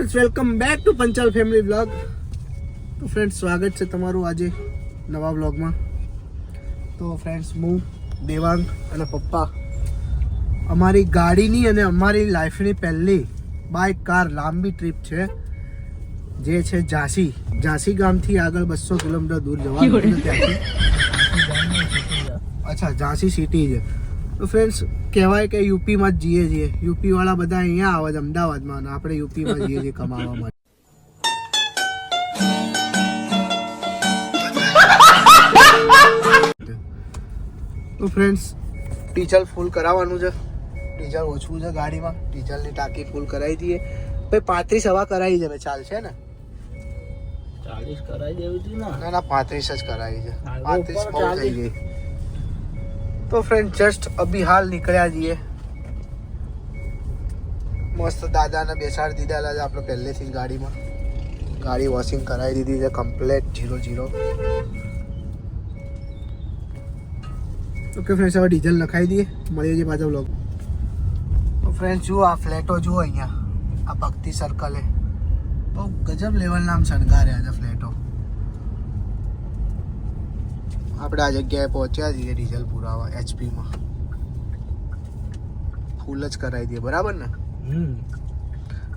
Friends welcome back to Panchal family vlog. તો friends સ્વાગત છે તમારું આજે નવા વ્લોગમાં. તો ફ્રેન્ડ્સ હું દેવાંગ અને પપ્પા અમારી ગાડીની અને અમારી લાઈફની પહેલી બાય કાર લાંબી ટ્રીપ છે, જે છે ઝાંસી ગામથી આગળ 200 કિલોમીટર દૂર જવાનું છે ત્યાંથી. અચ્છા, ઝાંસી સિટી છે. તો ફ્રેન્ડ્સ કહેવાય કે યુપીમાં જ જઈએ છીએ. યુપી વાળા બધા અહીંયા આવે છે અમદાવાદમાં, અને આપણે યુપીમાં જઈએ છીએ કમાવા માટે. તો ફ્રેન્ડ્સ ડીઝલ ફૂલ કરાવવાનું છે. ડીઝલ ઓછું છે ગાડીમાં, ડીઝલની ટાંકી ફૂલ કરાવી દઈએ. ભાઈ 35 હવા કરાવી છે, ચાલશે ને? 40 કરાવી દેવી હતી ને? ના 35 જ કરાવી છે. 35 બહુ થઈ ગઈ. તો ફ્રેન્ડ જસ્ટ અભી હાલ નીકળ્યા છીએ. મસ્ત દાદાને બેસાડી દીધા છે આપણે પહેલેથી ગાડીમાં. ગાડી વોશિંગ કરાવી દીધી છે કમ્પ્લેટ 0-0. ઓકે ફ્રેન્ડ્સ, હવે ડીઝલ નખાઈ દઈએ. મળીએ છીએ પાછા વ્લોગ. તો ફ્રેન્ડ્સ જુઓ, આ ફ્લેટો જુઓ અહીંયા, આ ભક્તિ સર્કલે બહુ ગજબ લેવલના આમ શણગાર્યા છે ફ્લેટો. આપણે આ જગ્યાએ પહોંચ્યા છીએ ડીઝલ પુરાવા એચપીમાં. ફૂલ જ કરાવી દઈએ, બરાબર ને?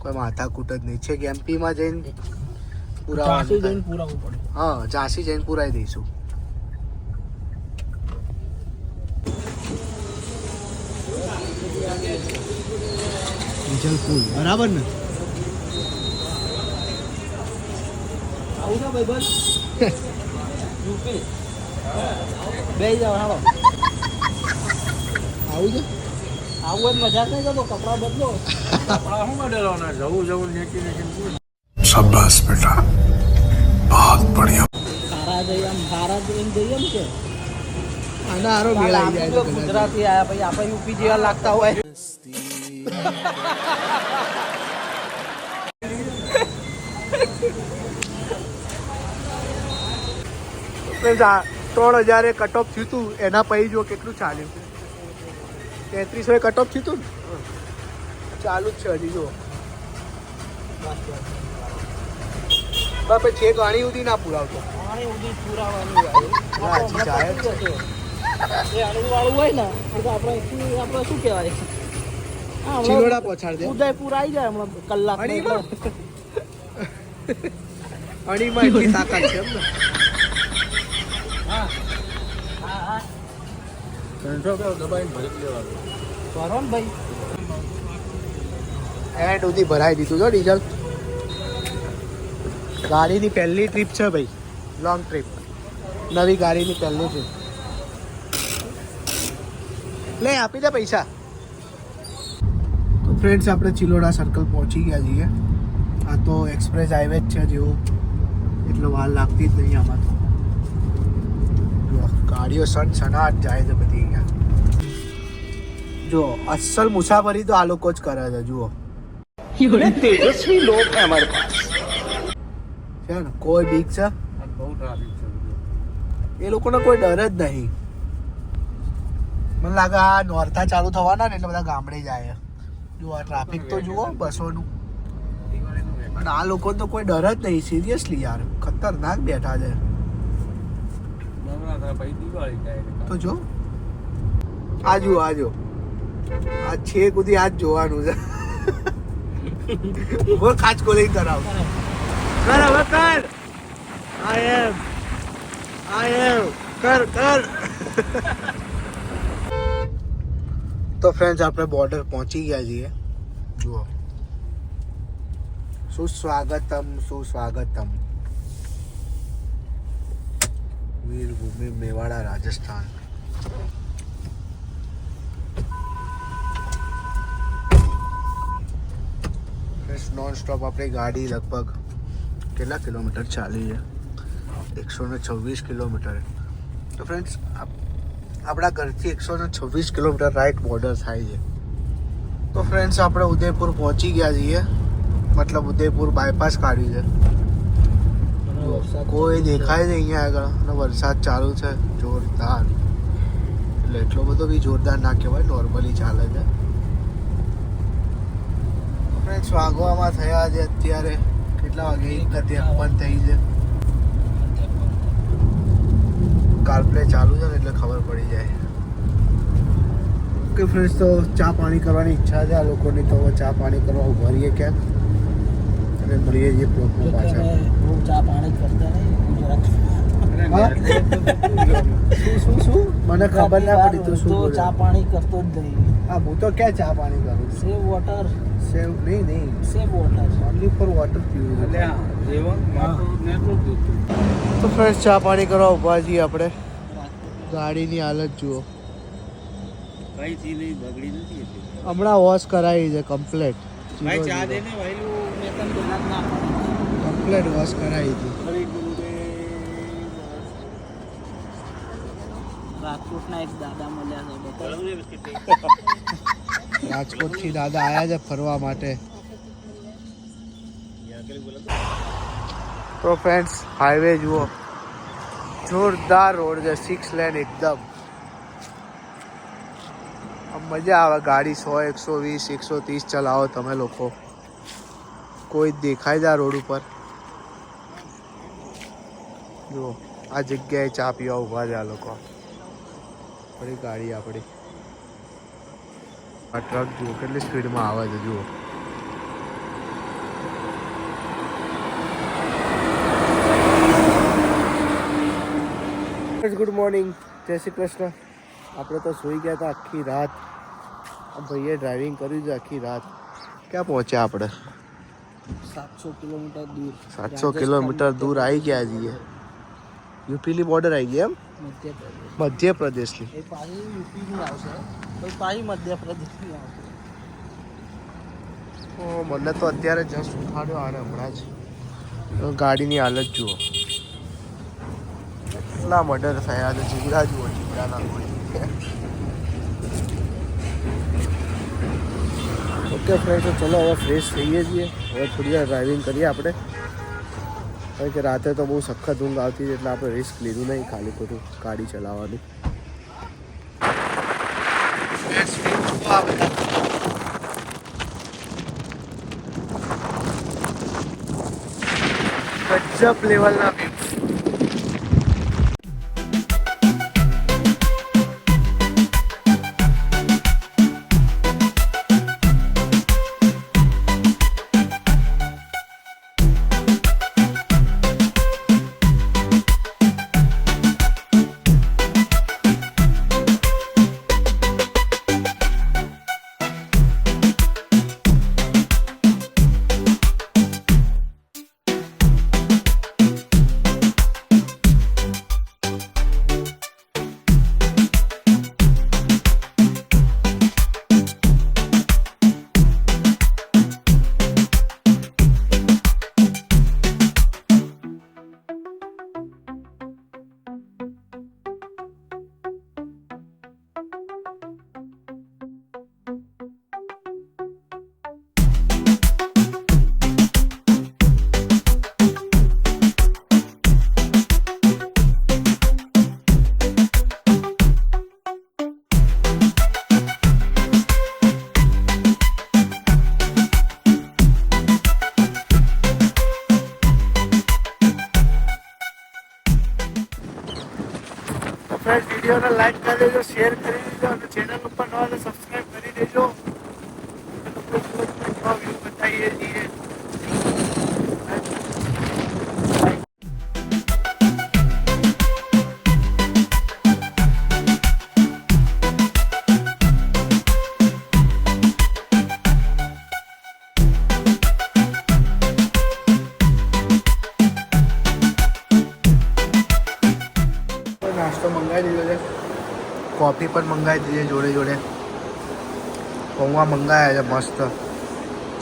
કોઈ માથાકૂટ જ નહીં છે. એમપીમાં જઈને પુરાવાનું પડે. હા, ઝાંસી જઈને પુરાવી દઈશું. ડીઝલ ફૂલ, બરાબર ને? આવું ના ભાઈ બસ યુપી બે જાવ. હાલો આવું છે. આવું જ મજા નહીં કરતો. કપડા બદલો. કપડા શું બદલવાના? જવું નેકી शाबाश बेटा, बहुत बढ़िया. સારા જઈએ એમ જઈએ ને કે આના હારો મેળ આવી જાય તો ગુજરાતી આયા પછી આપણે યુપી જેવા લાગતા હોય. ફ્રેન્ડ્સ, આ 3000 કટ ઓફ થયું હતું, એના પછી જો કેટલું ચાલ્યું. 3300 કટ ઓફ થયું હતું ને, ચાલુ જ છે હજી. જો બાપે છે ગાણી સુધી ના પુરાવતો. પાણી ઉડી પુરાવાનું હોય. હા, હજી જાય જ છે. એ અણુવાળું હોય ને તો આપણે શું કહેવાય, ચિલોડા પહોંચાડી દે. ઉદયપુર આવી જાય હમણાં કલાક. અણીમાં એટલી તાકાત છે એમ ને? એન્ડ સુધી ભરાઈ દીધું છો ડીઝલ. ગાડીની પહેલી ટ્રીપ છે ભાઈ, લોંગ ટ્રીપ. નવી ગાડીની પહેલી ટ્રીપ. લે આપી દે પૈસા. તો ફ્રેન્ડ્સ, આપણે ચિલોડા સર્કલ પહોંચી ગયા છીએ. આ તો એક્સપ્રેસ હાઈવે જ છે જેવો, એટલે વાર લાગતી જ નહીં આમાં. તો ગાડીઓ સનસનાટ જાય છે બધી અહીંયા. જો અસલ મુસાફરી તો આ લોકો જ કરે છે. જુઓ તેજસ્વી લોક અમારે પાસ છે ને, કોઈ બીક છે? બહુ ટ્રાફિક છે. એ લોકોને કોઈ ડર જ નહીં. મને લાગે આ નોરતા ચાલુ થવાના ને એટલે બધા ગામડે જાય. જુઓ આ ટ્રાફિક તો જુઓ બસોનું. અને આ લોકો તો કોઈ ડર જ નહીં. સિરિયસલી યાર, ખતરનાક બેઠા છે. તો જો આ જુઓ, આ જો આ છેક સુધી આ જ જોવાનું છે. બોલ ખાચ કોલિંગ કરાવ. કર હવે કર. આઈ એમ કર. તો ફ્રેન્ડ્સ, આપણે બોર્ડર પહોંચી ગયા છીએ. જુઓ, સુસ્વાગતમ. વીરભૂમિ મેવાડા, રાજસ્થાન. નોન સ્ટોપ આપણી ગાડી લગભગ કેટલા કિલોમીટર ચાલી છે? 126 કિલોમીટર. તો ફ્રેન્ડ્સ, આપણા ઘરથી 126 કિલોમીટર રાઈટ બોર્ડર થાય છે. તો ફ્રેન્ડ્સ, આપણે ઉદયપુર પહોંચી ગયા છીએ. મતલબ ઉદયપુર બાયપાસ કાઢ્યું છે. કોઈ દેખાય નહીં અહીંયા આગળ. અને વરસાદ ચાલુ છે જોરદાર. એટલે એટલો બધો બી જોરદાર ના કહેવાય, નોર્મલી ચાલે છે. ફ્રેન્ડ્સ વાગવામાં થયા છે અત્યારે કેટલા વાગે 1:53 થઈ છે. કારપ્લે ચાલુ છે ને એટલે ખબર પડી જાય. ઓકે ફ્રેન્ડ્સ, તો ચા પાણી કરવાની ઈચ્છા છે આ લોકોની, તો હવે ચા પાણી કરવા ઉભા રહીએ ક્યાંક અને મળીએ છીએ બ્લોકમાં પાછા. ચા પાણી કરતા શું મને ખબર ના પડી તો શું બોલ્યો? ચા પાણી કરતો જ નહીં. હા, હું તો ક્યાં ચા પાણી કરું? સેવ વોટર. સેવ નહીં, save water. Only for water પીવું. તો ફ્રેન્ડ્સ, ચા પાણી કરવા ઉભા છીએ આપણે. ગાડીની હાલત જુઓ, કઈ ચીજ બગડી નથી. હમણાં વોશ કરાવી છે કમ્પ્લેટ. ભાઈ ચા દે ને ભાઈ, મેં તને પેલા ના કમ્પ્લેટ વોશ કરાવી હતી. રાજકોટના એક દાદા મળ્યા છે. રાજકોટથી દાદા આવ્યા છે ફરવા માટે. તો ફ્રેન્ડ્સ, હાઈવે જુઓ, જોરદાર રોડ છે, 6 લેન એકદમ. મજા આવે ગાડી 100, 120, 130 ચલાવો તમે લોકો. કોઈ દેખાય છે આ રોડ ઉપર? જુઓ, આ જગ્યાએ ચા પીવા ઊભા છે આ લોકો. આપણી ગાડી આપણી. આ ટ્રક જુઓ કેટલી સ્પીડમાં આવે છે. જુઓ, ગુડ મોર્નિંગ, જય શ્રી કૃષ્ણ. આપણે તો સૂઈ ગયા હતા આખી રાત. ભાઈએ ડ્રાઇવિંગ કર્યું છે આખી રાત. ક્યાં પહોંચ્યા આપણે? 700 કિલોમીટર દૂર. 700 કિલોમીટર દૂર આવી ગયા છીએ. યુપીની બોર્ડર આવી ગયા એમ? મધ્યપ્રદેશ. મધ્યપ્રદેશની. એ પાછી યુપીની આવશે, તો પાછી મધ્યપ્રદેશની આવશે. મને તો અત્યારે જસ્ટ ઉઠાડ્યો આને હમણાં જ. ગાડીની હાલત જુઓ, કેટલા મર્ડર થયા છે. જીગડા જુઓ, જીગડાના કોઈ. ઓકે ફ્રેન્ડ, તો ચલો હવે ફ્રેશ થઈએ છીએ. હવે થોડી વાર ડ્રાઇવિંગ કરીએ આપણે, કારણ કે રાતે તો બહુ સખત ઊંઘ આવતી હતી એટલે આપણે રિસ્ક લીધું નહીં ખાલી ખોટું ગાડી ચલાવવાનું. ગજબ લેવલના વ્યૂ. ફ્રેન્ડ, વિડીયોને લાઈક કરી દેજો, શેર કરી દેજો અને ચેનલ ઉપર નવા તો સબસ્ક્રાઈબ કરી દેજો. વ્યૂ બતાવીએ છીએ. નાસ્તો મંગાવી દીધો છે, કોફી પણ મંગાવી દીધી જોડે જોડે. પૌવા મંગાવ્યા છે મસ્ત.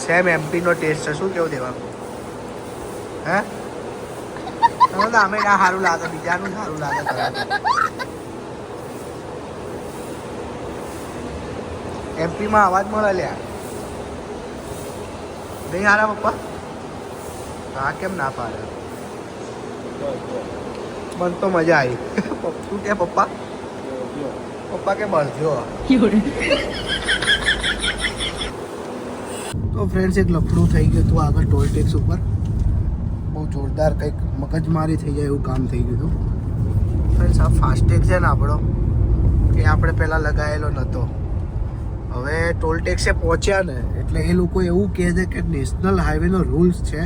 સેમ એમપીનો ટેસ્ટ છે. શું કેવું દેવાનું? હે તમે તો અમે ના સારું લાગે, બીજાનું સારું લાગે. એમપીમાં અવાજ મળે લ્યા નહીં હારા પપ્પા? હા, કેમ ના પાડે? મને તો મજા આવી. શું કે પપ્પા? પપ્પા કે બસ જો. તો તો ફ્રેન્ડ્સ એક લફડું થઈ ગયું હતું આગળ ટોલ ટેક્સ ઉપર, બહુ જોરદાર કંઈક મગજમારી થઈ જાય એવું કામ થઈ ગયું હતું. ફ્રેન્ડ્સ આ ફાસ્ટેગ છે ને આપણો, એ આપણે પહેલાં લગાવેલો નહોતો. હવે ટોલ ટેક્સે પહોંચ્યા ને એટલે એ લોકો એવું કહે છે કે નેશનલ હાઈવેનો રૂલ્સ છે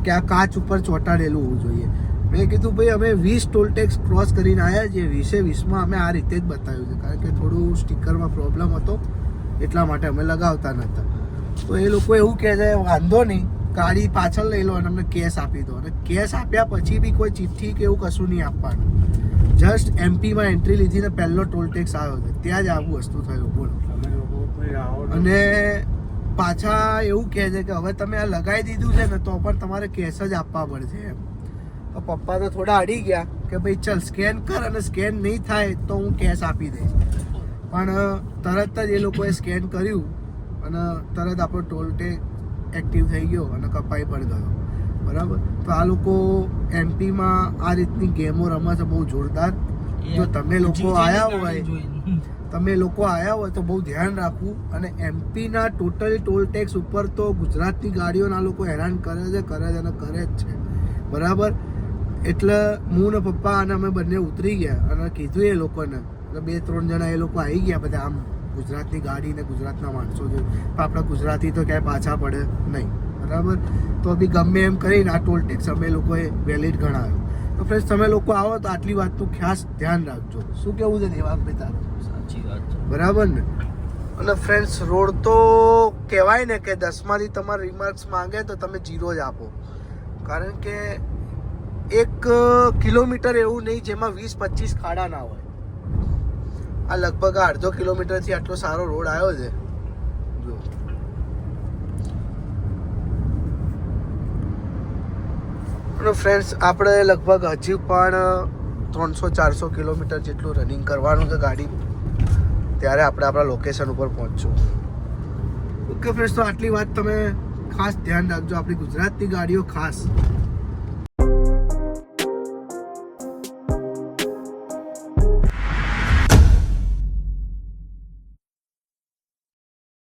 કે આ કાચ ઉપર ચોંટાડેલું હોવું જોઈએ. મેં કીધું ભાઈ અમે 20 ટોલ ટેક્સ ક્રોસ કરીને આવ્યા છીએ, 20 અમે આ રીતે જ બતાવ્યું છે, કારણ કે થોડું સ્ટીકરમાં પ્રોબ્લેમ હતો એટલા માટે અમે લગાવતા નહોતા. તો એ લોકો એવું કહે છે વાંધો નહીં, ગાડી પાછળ લઈ લો અને અમને કેશ આપી દો. અને કેશ આપ્યા પછી બી કોઈ ચિઠ્ઠી કે એવું કશું નહીં આપવાનું. જસ્ટ એમપીમાં એન્ટ્રી લીધી ને પહેલો ટોલ ટેક્સ આવ્યો છે ત્યાં જ આવું વસ્તુ થયું. બોલો. અને પાછા એવું કહે છે કે હવે તમે આ લગાવી દીધું છે ને તો પણ તમારે કેશ જ આપવા પડશે એમ. તો પપ્પા તો થોડા અડી ગયા કે ભાઈ ચલ સ્કેન કર, અને સ્કેન નહીં થાય તો હું કેશ આપી દઈશ. પણ તરત જ એ લોકોએ સ્કેન કર્યું અને તરત આપણો ટોલ ટેક્સ એક્ટિવ થઈ ગયો અને કપાઈ પણ ગયો. બરાબર. તો આ લોકો એમપીમાં આ રીતની ગેમો રમે છે બહુ જોરદાર. જો તમે લોકો આવ્યા હોય તો બહુ ધ્યાન રાખવું. અને એમપીના ટોટલી ટોલ ટેક્સ ઉપર તો ગુજરાતની ગાડીઓના લોકો હેરાન કરે છે અને કરે જ છે. બરાબર. એટલે હું ને પપ્પા અને અમે બંને ઉતરી ગયા અને કીધું એ લોકોને, 2-3 જણા એ લોકો આવી ગયા બધા, આમ ગુજરાતની ગાડી ને ગુજરાતના માણસો છે, આપણા ગુજરાતી તો ક્યાંય પાછા પડે નહીં. બરાબર. તો બી ગમે એમ કરીને આ ટોલ ટેક્સ અમે લોકોએ વેલિડ ગણાવ્યો. તો ફ્રેન્ડ્સ તમે લોકો આવો તો આટલી વાતનું ખાસ ધ્યાન રાખજો. શું કેવું છે દેવાંગભાઈ તારું? સાચી વાત છે. બરાબર ને. અને ફ્રેન્ડ્સ રોડ તો કહેવાય ને કે 10માંથી તમારે રિમાર્ક્સ માંગે તો તમે 0 જ આપો, કારણ કે 1 કિલોમીટર એવું નહીં જેમાં 20-25 ખાડા ના હોય. આ લગભગ 1/2 કિલોમીટરથી આટલો સારો રોડ આવ્યો છે. જો અને ફ્રેન્ડ્સ આપણે લગભગ હજી પણ 300-400 કિલોમીટર જેટલું રનિંગ કરવાનું છે ગાડી, ત્યારે આપણે આપણા લોકેશન ઉપર પહોંચશું. ઓકે ફ્રેન્ડ્સ, તો આટલી વાત તમે ખાસ ધ્યાન રાખજો. આપણી ગુજરાતની ગાડીઓ ખાસ